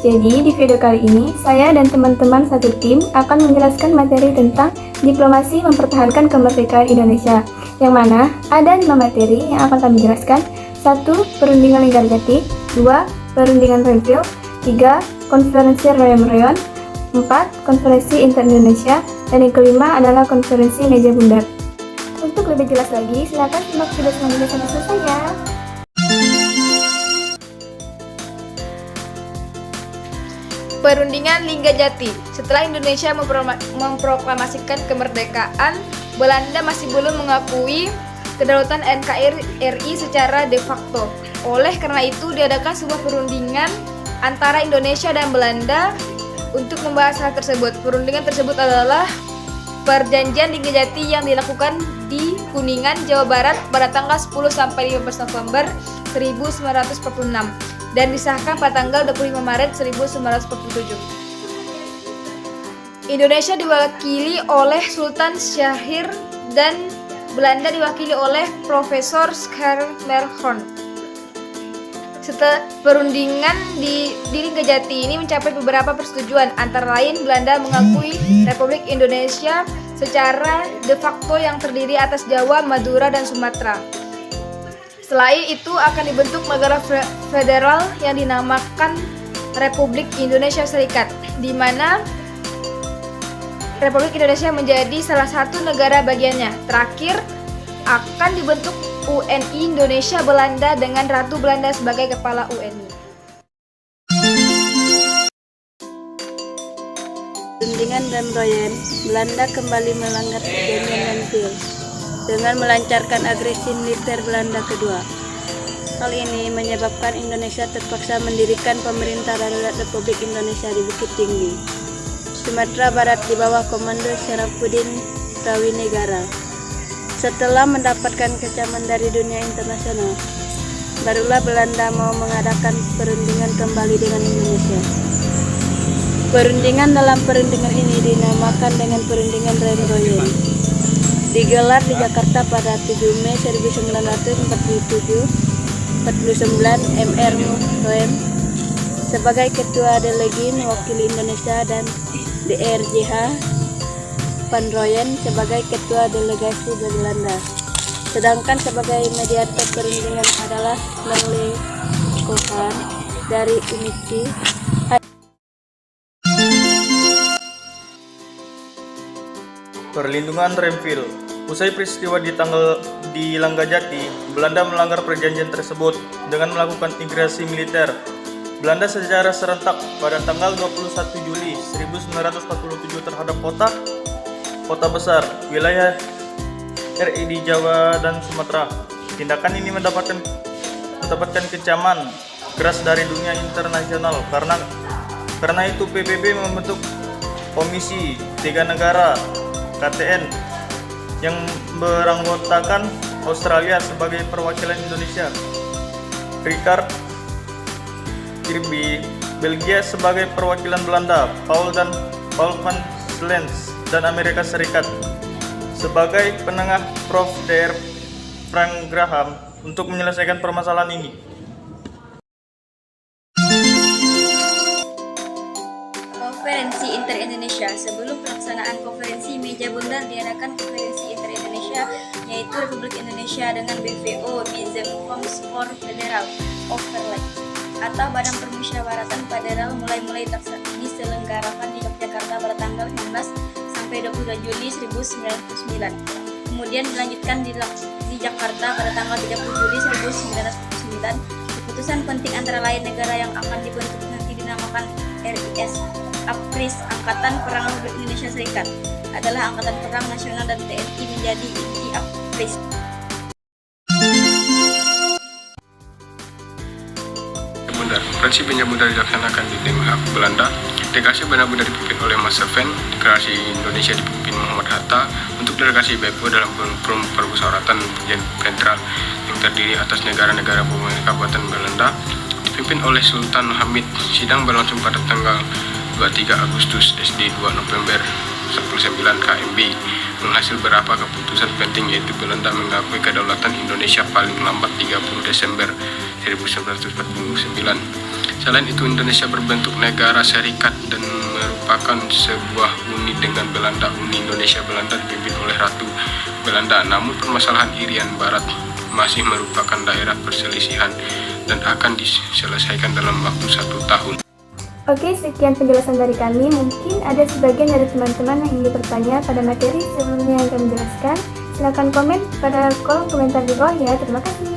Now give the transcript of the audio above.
Jadi, di video kali ini, saya dan teman-teman satu tim akan menjelaskan materi tentang diplomasi mempertahankan kemerdekaan Indonesia, yang mana ada 5 materi yang akan kami jelaskan. 1. Perundingan Linggarjati. 2. Perundingan Renville. 3. Konferensi Royan-Royan. 4. Konferensi Inter-Indonesia. Dan yang kelima adalah konferensi meja bundar. Untuk lebih jelas lagi, silakan simak video selanjutnya sampai selesai ya. Perundingan Linggarjati. Setelah Indonesia memproklamasikan kemerdekaan, Belanda masih belum mengakui kedaulatan NKRI secara de facto. Oleh karena itu, diadakan sebuah perundingan antara Indonesia dan Belanda untuk membahas hal tersebut. Perundingan tersebut adalah Perjanjian Linggarjati yang dilakukan di Kuningan, Jawa Barat pada tanggal 10 sampai 15 November 1946 dan disahkan pada tanggal 25 Maret 1947. Indonesia diwakili oleh Sultan Syahrir dan Belanda diwakili oleh Profesor Schleicher. Setelah perundingan di Linggarjati ini mencapai beberapa persetujuan, antara lain Belanda mengakui Republik Indonesia secara de facto yang terdiri atas Jawa, Madura, dan Sumatera. Selain itu akan dibentuk negara federal yang dinamakan Republik Indonesia Serikat, di mana Republik Indonesia menjadi salah satu negara bagiannya. Terakhir, akan dibentuk UNI Indonesia Belanda dengan Ratu Belanda sebagai kepala UNI. Perundingan Royan, Belanda kembali melanggar perjanjian Renville dengan melancarkan agresi militer Belanda kedua. Hal ini menyebabkan Indonesia terpaksa mendirikan pemerintah darurat Republik Indonesia di Bukit Tinggi, Sumatera Barat di bawah komando Syarafuddin Prawinegara. Setelah mendapatkan kecaman dari dunia internasional, barulah Belanda mau mengadakan perundingan kembali dengan Indonesia. Perundingan dalam perundingan ini dinamakan dengan Perundingan Royan. Digelar di Jakarta pada 7 Mei 1949. Mr. Royan sebagai ketua delegasi mewakili Indonesia dan Dr.J.H. Van Royen sebagai ketua delegasi Belanda. Sedangkan sebagai mediator perundingan adalah Merle Cohan dari UNICI. Perlindungan Renville. Usai peristiwa di Linggarjati, Belanda melanggar perjanjian tersebut dengan melakukan integrasi militer Belanda secara serentak pada tanggal 21 Juli 1947 terhadap kota besar wilayah RI di Jawa dan Sumatera. Tindakan ini mendapatkan kecaman keras dari dunia internasional. Karena itu PBB membentuk Komisi 3 Negara KTN yang beranggotakan Australia sebagai perwakilan Indonesia, Richard Kirby, Belgia sebagai perwakilan Belanda, Paul van Slens dan Amerika Serikat sebagai penengah Prof. Dr. Frank Graham untuk menyelesaikan permasalahan ini. Konferensi Inter-Indonesia. Sebelum pelaksanaan konferensi meja bundar diadakan konferensi Inter-Indonesia, yaitu Republik Indonesia dengan BVO Bizenfonds for Federal Overlap atau Badan Permusyawaratan Federal mulai diselenggarakan di Yogyakarta pada tanggal 15 sampai 22 Juli 1949. Kemudian dilanjutkan di Jakarta pada tanggal 30 Juli 1949. Keputusan penting antara lain negara yang akan dibentuk nanti dinamakan RIS APRIS, Angkatan Perang Republik Indonesia Serikat, adalah Angkatan Perang Nasional dan TNI menjadi inti APRIS. Konferensi meja bundar dilaksanakan di Den Haag, Belanda. Delegasi benar-benar dipimpin oleh Mas Ven, delegasi Indonesia dipimpin Muhammad Hatta, untuk delegasi BPO dalam permusyawaratan federal yang terdiri atas negara-negara pemegang kabupaten Belanda dipimpin oleh Sultan Hamid. Sidang berlangsung pada tanggal 23 Agustus SD 2 November 19 KMB. Menghasil beberapa keputusan penting, yaitu Belanda mengakui kedaulatan Indonesia paling lambat 30 Desember 1949. Selain itu, Indonesia berbentuk negara serikat dan merupakan sebuah uni dengan Belanda. Uni Indonesia Belanda dipimpin oleh Ratu Belanda. Namun permasalahan Irian Barat masih merupakan daerah perselisihan dan akan diselesaikan dalam waktu 1 tahun. Oke, sekian penjelasan dari kami. Mungkin ada sebagian dari teman-teman yang ingin bertanya pada materi sebelumnya yang kami jelaskan. Silakan komen pada kolom komentar di bawah ya. Terima kasih.